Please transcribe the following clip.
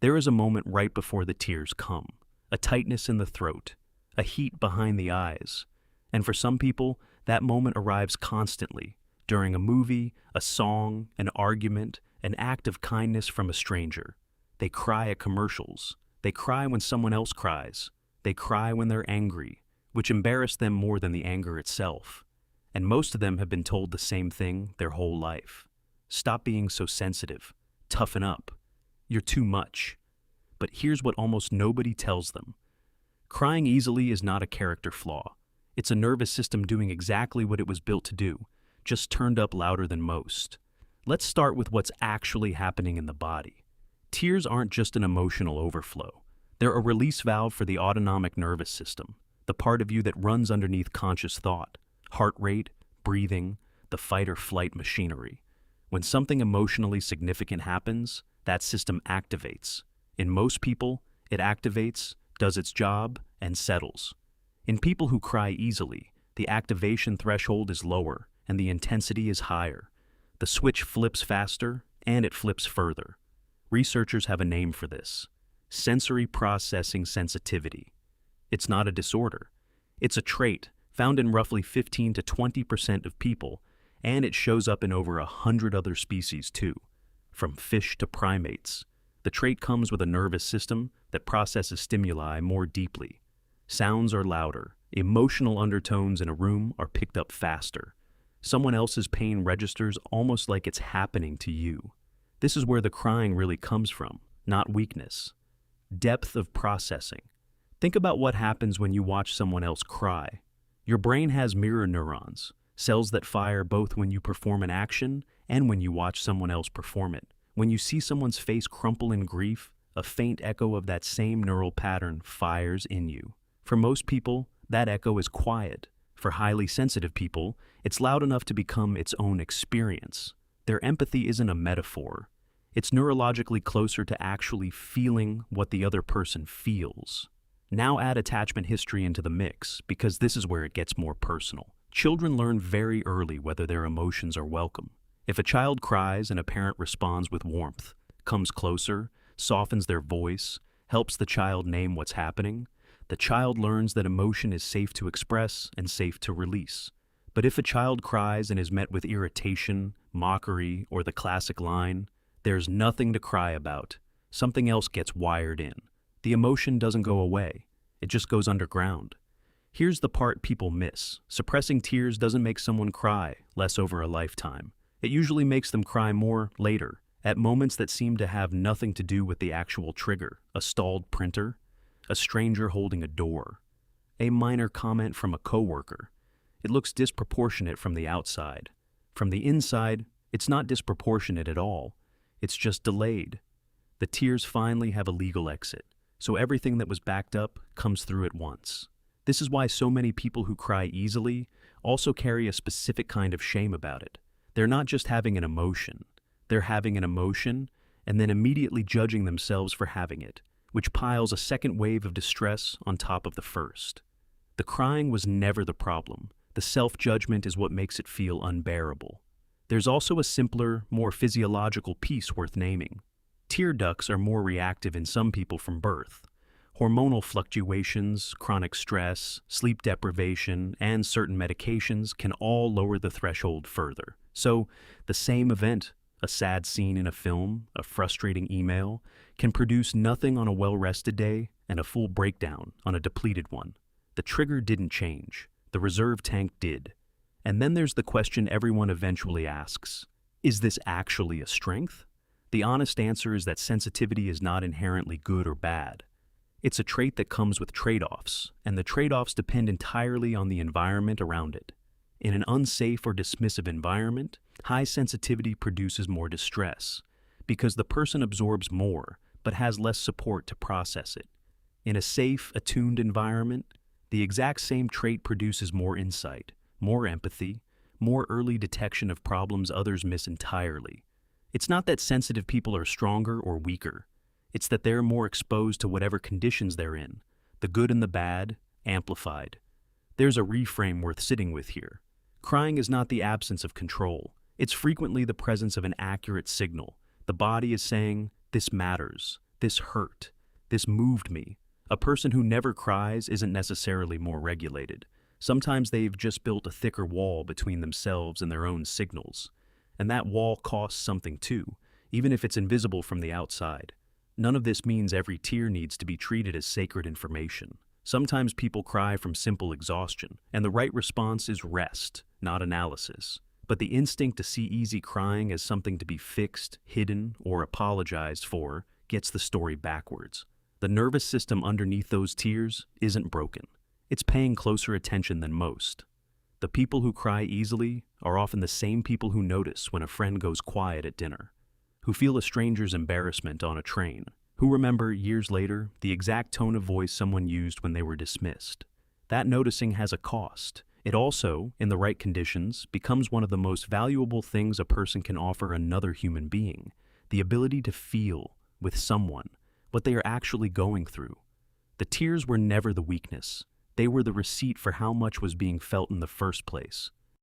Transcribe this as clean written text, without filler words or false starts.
There is a moment right before the tears come, a tightness in the throat, a heat behind the eyes. And for some people, that moment arrives constantly, during a movie, a song, an argument, an act of kindness from a stranger. They cry at commercials. They cry when someone else cries. They cry when they're angry, which embarrass them more than the anger itself. And most of them have been told the same thing their whole life. Stop being so sensitive. Toughen up. You're too much. But here's what almost nobody tells them. Crying easily is not a character flaw. It's a nervous system doing exactly what it was built to do, just turned up louder than most. Let's start with what's actually happening in the body. Tears aren't just an emotional overflow. They're a release valve for the autonomic nervous system, the part of you that runs underneath conscious thought, heart rate, breathing, the fight or flight machinery. When something emotionally significant happens, that system activates. In most people, it activates, does its job, and settles. In people who cry easily, the activation threshold is lower and the intensity is higher. The switch flips faster and it flips further. Researchers have a name for this: sensory processing sensitivity. It's not a disorder. It's a trait found in roughly 15 to 20% of people, and it shows up in over 100 other species too, from fish to primates. The trait comes with a nervous system that processes stimuli more deeply. Sounds are louder. Emotional undertones in a room are picked up faster. Someone else's pain registers almost like it's happening to you. This is where the crying really comes from, not weakness. Depth of processing. Think about what happens when you watch someone else cry. Your brain has mirror neurons, cells that fire both when you perform an action and when you watch someone else perform it. When you see someone's face crumple in grief, a faint echo of that same neural pattern fires in you. For most people, that echo is quiet. For highly sensitive people, it's loud enough to become its own experience. Their empathy isn't a metaphor. It's neurologically closer to actually feeling what the other person feels. Now add attachment history into the mix, because this is where it gets more personal. Children learn very early whether their emotions are welcome. If a child cries and a parent responds with warmth, comes closer, softens their voice, helps the child name what's happening, the child learns that emotion is safe to express and safe to release. But if a child cries and is met with irritation, mockery, or the classic line, "There's nothing to cry about," something else gets wired in. The emotion doesn't go away. It just goes underground. Here's the part people miss. Suppressing tears doesn't make someone cry less over a lifetime. It usually makes them cry more later, at moments that seem to have nothing to do with the actual trigger: a stalled printer, a stranger holding a door, a minor comment from a coworker. It looks disproportionate from the outside. From the inside, it's not disproportionate at all. It's just delayed. The tears finally have a legal exit, so everything that was backed up comes through at once. This is why so many people who cry easily also carry a specific kind of shame about it. They're not just having an emotion. They're having an emotion and then immediately judging themselves for having it, which piles a second wave of distress on top of the first. The crying was never the problem. The self-judgment is what makes it feel unbearable. There's also a simpler, more physiological piece worth naming. Tear ducts are more reactive in some people from birth. Hormonal fluctuations, chronic stress, sleep deprivation, and certain medications can all lower the threshold further. So, the same event, a sad scene in a film, a frustrating email, can produce nothing on a well-rested day and a full breakdown on a depleted one. The trigger didn't change. The reserve tank did. And then there's the question everyone eventually asks: is this actually a strength? The honest answer is that sensitivity is not inherently good or bad. It's a trait that comes with trade-offs, and the trade-offs depend entirely on the environment around it. In an unsafe or dismissive environment, high sensitivity produces more distress, because the person absorbs more, but has less support to process it. In a safe, attuned environment, the exact same trait produces more insight, more empathy, more early detection of problems others miss entirely. It's not that sensitive people are stronger or weaker. It's that they're more exposed to whatever conditions they're in, the good and the bad, amplified. There's a reframe worth sitting with here. Crying is not the absence of control. It's frequently the presence of an accurate signal. The body is saying, "This matters. This hurt. This moved me. A person who never cries isn't necessarily more regulated. Sometimes they've just built a thicker wall between themselves and their own signals. And that wall costs something too, even if it's invisible from the outside. None of this means every tear needs to be treated as sacred information. Sometimes people cry from simple exhaustion, and the right response is rest, not analysis. But the instinct to see easy crying as something to be fixed, hidden, or apologized for gets the story backwards. The nervous system underneath those tears isn't broken. It's paying closer attention than most. The people who cry easily are often the same people who notice when a friend goes quiet at dinner, who feel a stranger's embarrassment on a train, who remember years later the exact tone of voice someone used when they were dismissed. That noticing has a cost. It also, in the right conditions, becomes one of the most valuable things a person can offer another human being, the ability to feel, with someone, what they are actually going through. The tears were never the weakness. They were the receipt for how much was being felt in the first place.